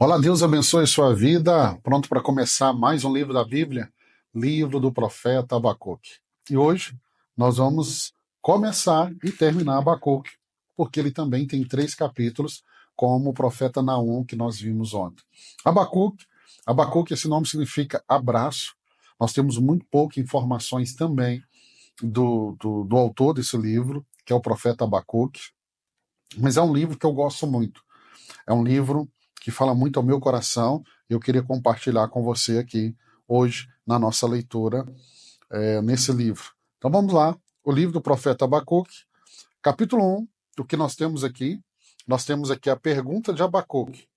Olá, Deus abençoe sua vida. Pronto para começar mais um livro da Bíblia, livro do profeta Abacuque. E hoje nós vamos começar e terminar Abacuque, porque ele também tem 3 capítulos, como o profeta Naum que nós vimos ontem. Abacuque, Abacuque, esse nome significa abraço. Nós temos muito poucas informações também do autor desse livro, que é o profeta Abacuque, mas é um livro que eu gosto muito. É um livro que fala muito ao meu coração e eu queria compartilhar com você aqui hoje na nossa leitura nesse livro. Então vamos lá, o livro do profeta Abacuque, capítulo 1, o que nós temos aqui? Nós temos aqui a pergunta de Abacuque.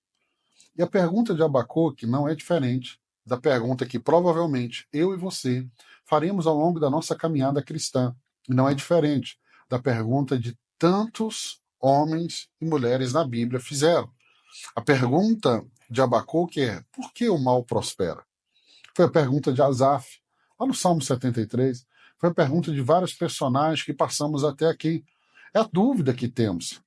E a pergunta de Abacuque não é diferente da pergunta que provavelmente eu e você faremos ao longo da nossa caminhada cristã. E não é diferente da pergunta de tantos homens e mulheres na Bíblia fizeram. A pergunta de Abacuque é: por que o mal prospera? Foi a pergunta de Asaf, lá no Salmo 73. Foi a pergunta de vários personagens que passamos até aqui. É a dúvida que temos.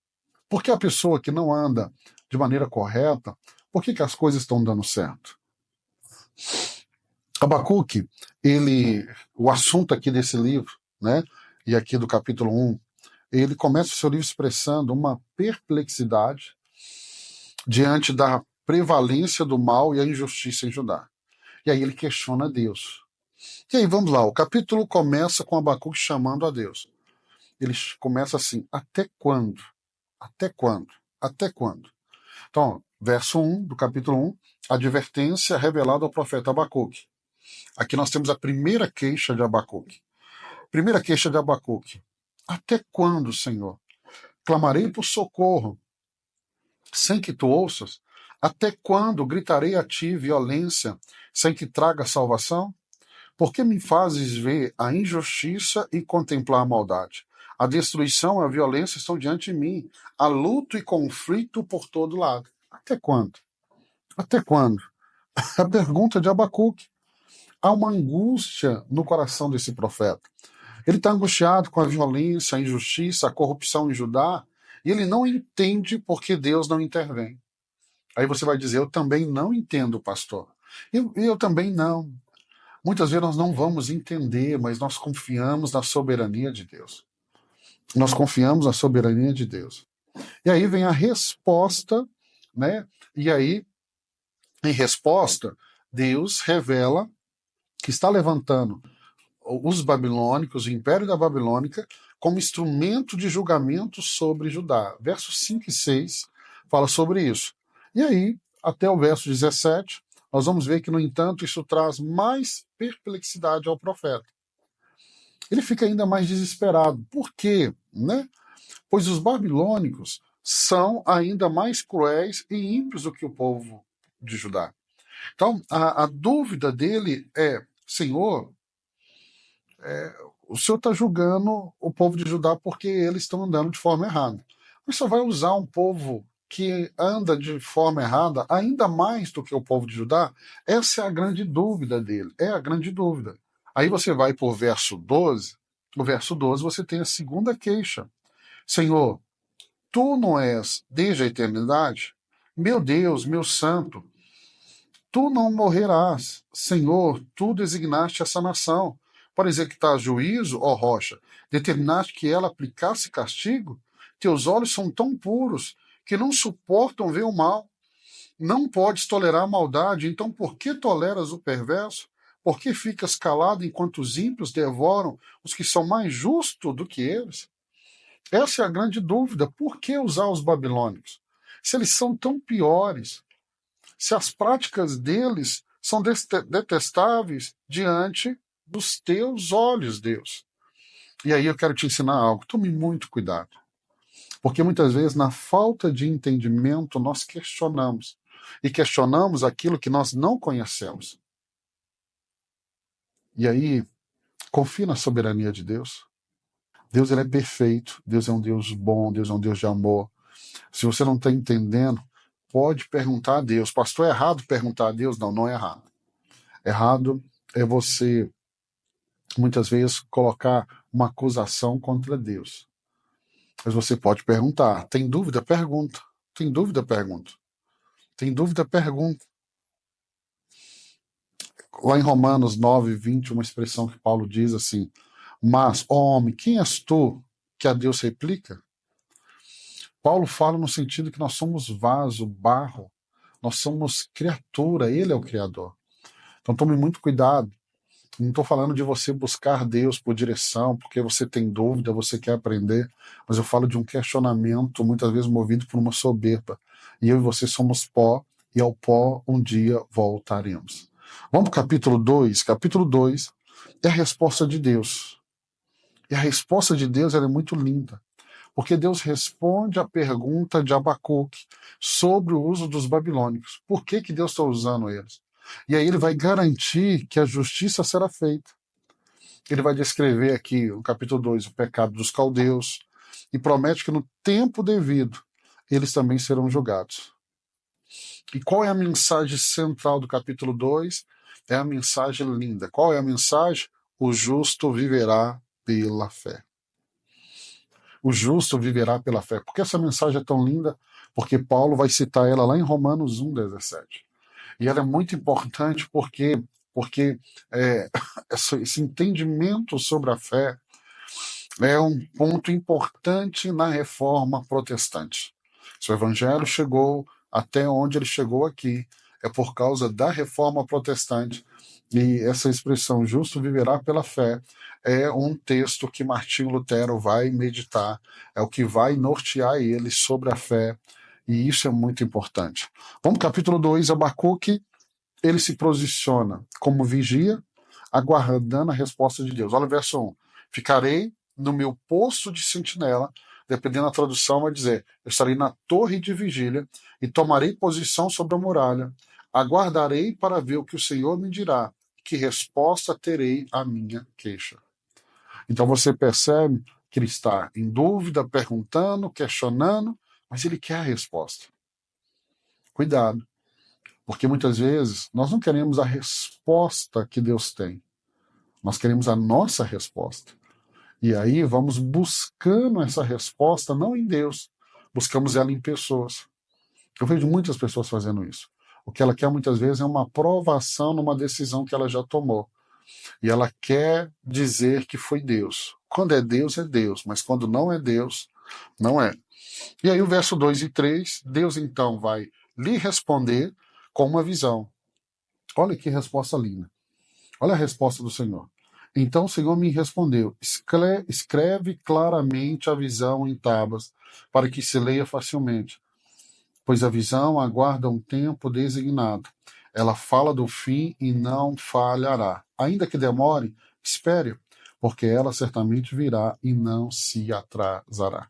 Por que a pessoa que não anda de maneira correta, por que as coisas estão dando certo? Abacuque, o assunto aqui desse livro, né, e aqui do capítulo 1, ele começa o seu livro expressando uma perplexidade diante da prevalência do mal e a injustiça em Judá. E aí ele questiona Deus. E aí vamos lá, o capítulo começa com Abacuque chamando a Deus. Ele começa assim: até quando? Até quando? Até quando? Então, verso 1 do capítulo 1, advertência revelada ao profeta Abacuque. Aqui nós temos a primeira queixa de Abacuque. Primeira queixa de Abacuque: até quando, Senhor? Clamarei por socorro, sem que tu ouças? Até quando gritarei a ti violência, sem que traga salvação? Por que me fazes ver a injustiça e contemplar a maldade? A destruição e a violência estão diante de mim. Há luto e conflito por todo lado. Até quando? Até quando? A pergunta de Abacuque. Há uma angústia no coração desse profeta. Ele está angustiado com a violência, a injustiça, a corrupção em Judá, e ele não entende por que Deus não intervém. Aí você vai dizer: eu também não entendo, pastor. Eu também não. Muitas vezes nós não vamos entender, mas nós confiamos na soberania de Deus. Nós confiamos na soberania de Deus. E aí vem a resposta, né? E aí, em resposta, Deus revela que está levantando os babilônicos, o império da Babilônica, como instrumento de julgamento sobre Judá. Versos 5 e 6 fala sobre isso. E aí, até o verso 17, nós vamos ver que, no entanto, isso traz mais perplexidade ao profeta. Ele fica ainda mais desesperado. Por quê? Né? Pois os babilônicos são ainda mais cruéis e ímpios do que o povo de Judá. Então, a dúvida dele é: Senhor, o Senhor está julgando o povo de Judá porque eles estão andando de forma errada. Mas o Senhor vai usar um povo que anda de forma errada ainda mais do que o povo de Judá? Essa é a grande dúvida dele. É a grande dúvida. Aí você vai para o verso 12. No verso 12 você tem a segunda queixa. Senhor, tu não és desde a eternidade? Meu Deus, meu santo, tu não morrerás. Senhor, tu designaste essa nação para executar juízo, ó rocha, determinaste que ela aplicasse castigo? Teus olhos são tão puros que não suportam ver o mal. Não podes tolerar a maldade, então por que toleras o perverso? Por que ficas calado enquanto os ímpios devoram os que são mais justos do que eles? Essa é a grande dúvida. Por que usar os babilônicos? Se eles são tão piores, se as práticas deles são detestáveis diante dos teus olhos, Deus. E aí eu quero te ensinar algo. Tome muito cuidado. Porque muitas vezes, na falta de entendimento, nós questionamos. E questionamos aquilo que nós não conhecemos. E aí, confie na soberania de Deus. Deus, ele é perfeito. Deus é um Deus bom. Deus é um Deus de amor. Se você não está entendendo, pode perguntar a Deus. Pastor, é errado perguntar a Deus? Não, não é errado. Errado é você, muitas vezes, colocar uma acusação contra Deus. Mas você pode perguntar. Tem dúvida? Pergunta. Tem dúvida? Pergunta. Tem dúvida? Pergunta. Lá em Romanos 9:20, uma expressão que Paulo diz assim: mas, ó homem, quem és tu que a Deus replica? Paulo fala no sentido que nós somos vaso, barro, nós somos criatura, ele é o Criador. Então tome muito cuidado. Não estou falando de você buscar Deus por direção, porque você tem dúvida, você quer aprender, mas eu falo de um questionamento, muitas vezes movido por uma soberba. E eu e você somos pó, e ao pó um dia voltaremos. Vamos para o capítulo 2. Capítulo 2 é a resposta de Deus. E a resposta de Deus ela é muito linda, porque Deus responde à pergunta de Abacuque sobre o uso dos babilônicos. Por que Deus está usando eles? E aí ele vai garantir que a justiça será feita. Ele vai descrever aqui, no capítulo 2, o pecado dos caldeus, e promete que no tempo devido eles também serão julgados. E qual é a mensagem central do capítulo 2? É a mensagem linda. Qual é a mensagem? O justo viverá pela fé. O justo viverá pela fé. Por que essa mensagem é tão linda? Porque Paulo vai citar ela lá em Romanos 1:17. E ela é muito importante porque esse entendimento sobre a fé é um ponto importante na reforma protestante. Se o evangelho chegou até onde ele chegou aqui, é por causa da reforma protestante. E essa expressão, justo viverá pela fé, é um texto que Martinho Lutero vai meditar, é o que vai nortear ele sobre a fé, e isso é muito importante. Vamos capítulo 2, Abacuque, ele se posiciona como vigia, aguardando a resposta de Deus. Olha o verso 1. Ficarei no meu posto de sentinela, dependendo da tradução, vai dizer: eu estarei na torre de vigília e tomarei posição sobre a muralha. Aguardarei para ver o que o Senhor me dirá, que resposta terei à minha queixa. Então você percebe que ele está em dúvida, perguntando, questionando, mas ele quer a resposta. Cuidado, porque muitas vezes nós não queremos a resposta que Deus tem, nós queremos a nossa resposta. E aí vamos buscando essa resposta não em Deus, buscamos ela em pessoas. Eu vejo muitas pessoas fazendo isso. O que ela quer muitas vezes é uma aprovação numa decisão que ela já tomou. E ela quer dizer que foi Deus. Quando é Deus, mas quando não é Deus, não é. E aí o verso 2 e 3, Deus então vai lhe responder com uma visão. Olha que resposta linda. Olha a resposta do Senhor. Então o Senhor me respondeu: escreve claramente a visão em tábuas, para que se leia facilmente, pois a visão aguarda um tempo designado. Ela fala do fim e não falhará. Ainda que demore, espere, porque ela certamente virá e não se atrasará.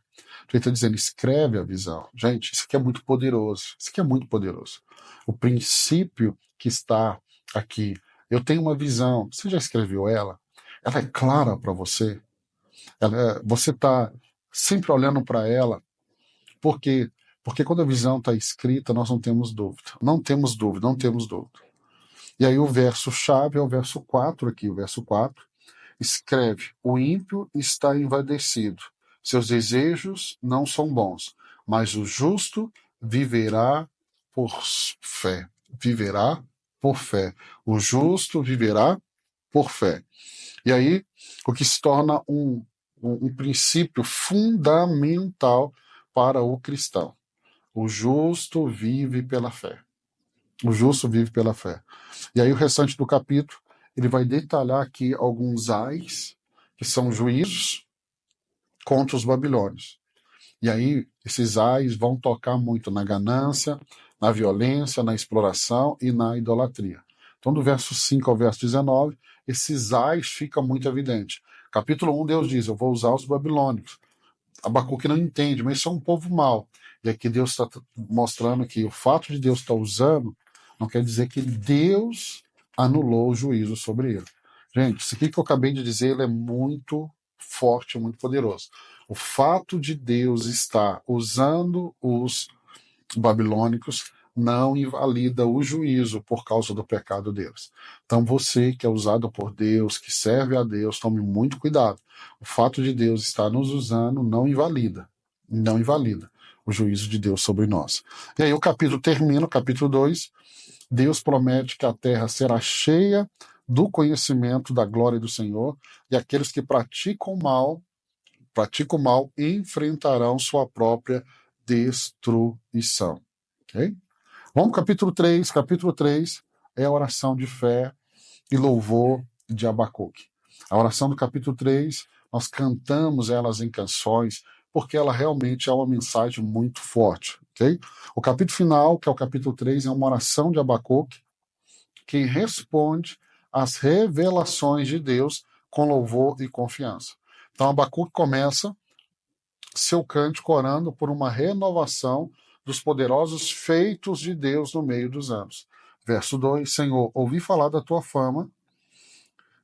Ele está dizendo, escreve a visão. Gente, isso aqui é muito poderoso. Isso aqui é muito poderoso. O princípio que está aqui. Eu tenho uma visão. Você já escreveu ela? Ela é clara para você? Você está sempre olhando para ela? Por quê? Porque quando a visão está escrita, nós não temos dúvida. Não temos dúvida, não temos dúvida. E aí o verso-chave é o verso 4 aqui. O verso 4 escreve: o ímpio está envadecido, seus desejos não são bons, mas o justo viverá por fé. Viverá por fé. O justo viverá por fé. E aí, o que se torna um princípio fundamental para o cristão. O justo vive pela fé. O justo vive pela fé. E aí o restante do capítulo, ele vai detalhar aqui alguns ais, que são juízos contra os babilônios. E aí esses ais vão tocar muito na ganância, na violência, na exploração e na idolatria. Então do verso 5 ao verso 19, esses ais ficam muito evidentes. Capítulo 1, Deus diz, eu vou usar os babilônicos. Abacuque não entende, mas isso é um povo mau. E aqui Deus está mostrando que o fato de Deus estar usando não quer dizer que Deus anulou o juízo sobre ele. Gente, isso aqui que eu acabei de dizer ele é muito forte, muito poderoso. O fato de Deus estar usando os babilônicos não invalida o juízo por causa do pecado deles. Então você que é usado por Deus, que serve a Deus, tome muito cuidado. O fato de Deus estar nos usando não invalida. Não invalida. o juízo de Deus sobre nós. E aí o capítulo termina, o capítulo 2, Deus promete que a terra será cheia do conhecimento da glória do Senhor, e aqueles que praticam o mal enfrentarão sua própria destruição. Okay? Vamos para o capítulo 3. Capítulo 3 é a oração de fé e louvor de Abacuque. A oração do capítulo 3, nós cantamos elas em canções, porque ela realmente é uma mensagem muito forte. Okay? O capítulo final, que é o capítulo 3, é uma oração de Abacuque, que responde às revelações de Deus com louvor e confiança. Então, Abacuque começa seu cântico orando por uma renovação dos poderosos feitos de Deus no meio dos anos. Verso 2, Senhor, ouvi falar da tua fama,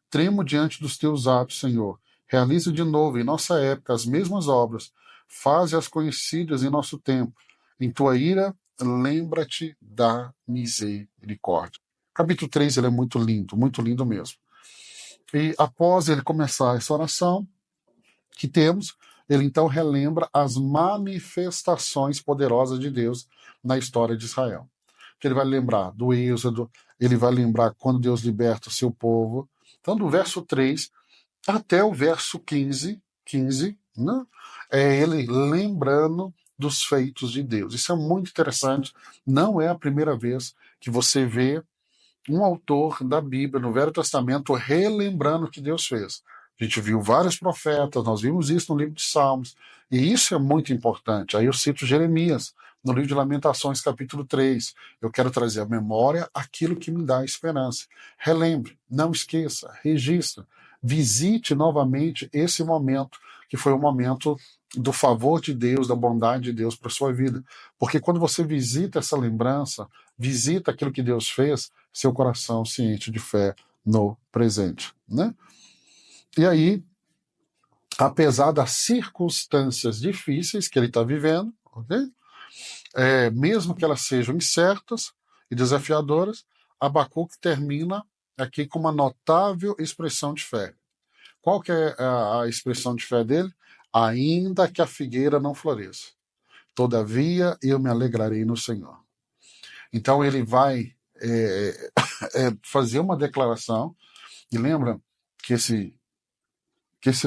tremo diante dos teus atos, Senhor. Realiza de novo em nossa época as mesmas obras, faze-as conhecidas em nosso tempo. Em tua ira, lembra-te da misericórdia. Capítulo 3 ele é muito lindo mesmo. E após ele começar essa oração que temos, ele então relembra as manifestações poderosas de Deus na história de Israel. Ele vai lembrar do Êxodo, ele vai lembrar quando Deus liberta o seu povo. Então, do verso 3 até o verso 15, né, é ele lembrando dos feitos de Deus. Isso é muito interessante. Não é a primeira vez que você vê um autor da Bíblia, no Velho Testamento, relembrando o que Deus fez. A gente viu vários profetas, nós vimos isso no livro de Salmos, e isso é muito importante. Aí eu cito Jeremias, no livro de Lamentações, capítulo 3. Eu quero trazer à memória aquilo que me dá esperança. Relembre, não esqueça, registre, visite novamente esse momento, que foi o momento do favor de Deus, da bondade de Deus para a sua vida. Porque quando você visita essa lembrança, visita aquilo que Deus fez, seu coração se enche de fé no presente, né? E aí, apesar das circunstâncias difíceis que ele está vivendo, okay? Mesmo que elas sejam incertas e desafiadoras, Abacuque termina aqui com uma notável expressão de fé. Qual que é a expressão de fé dele? Ainda que a figueira não floresça, todavia eu me alegrarei no Senhor. Então ele vai fazer uma declaração, e lembra que esse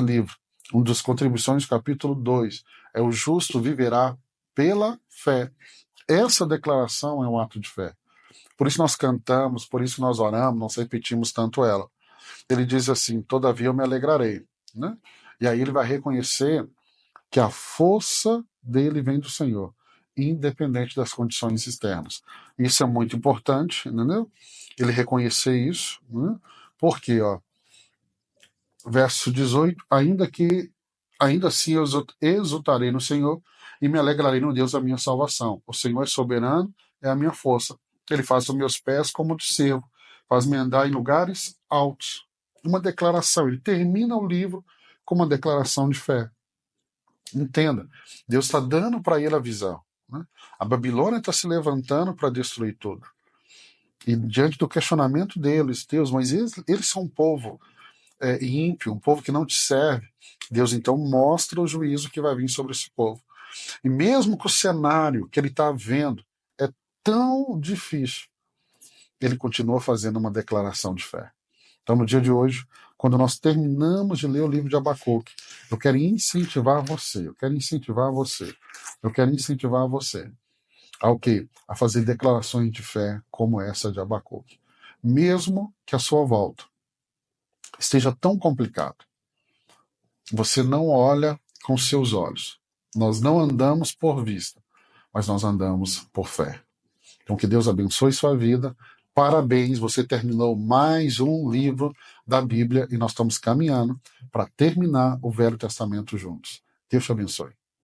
livro, uma das contribuições do capítulo 2, é o justo viverá pela fé. Essa declaração é um ato de fé. Por isso nós cantamos, por isso nós oramos, nós repetimos tanto ela. Ele diz assim, todavia eu me alegrarei. Né? E aí ele vai reconhecer que a força dele vem do Senhor, independente das condições externas. Isso é muito importante, entendeu? Ele reconhecer isso, né? Porque, verso 18, ainda assim eu exultarei no Senhor e me alegrarei no Deus da minha salvação. O Senhor é soberano, é a minha força. Ele faz os meus pés como de cervo, faz-me andar em lugares altos. Uma declaração, ele termina o livro com uma declaração de fé. Entenda, Deus está dando para ele a visão. Né? A Babilônia está se levantando para destruir tudo. E diante do questionamento deles, Deus, mas eles são um povo ímpio, um povo que não te serve. Deus então mostra o juízo que vai vir sobre esse povo. E mesmo que o cenário que ele está vendo é tão difícil, ele continua fazendo uma declaração de fé. Então, no dia de hoje, quando nós terminamos de ler o livro de Abacuque, eu quero incentivar você ao quê? A fazer declarações de fé como essa de Abacuque. Mesmo que a sua volta esteja tão complicado, você não olha com seus olhos. Nós não andamos por vista, mas nós andamos por fé. Então, que Deus abençoe sua vida. Parabéns, você terminou mais um livro da Bíblia e nós estamos caminhando para terminar o Velho Testamento juntos. Deus te abençoe.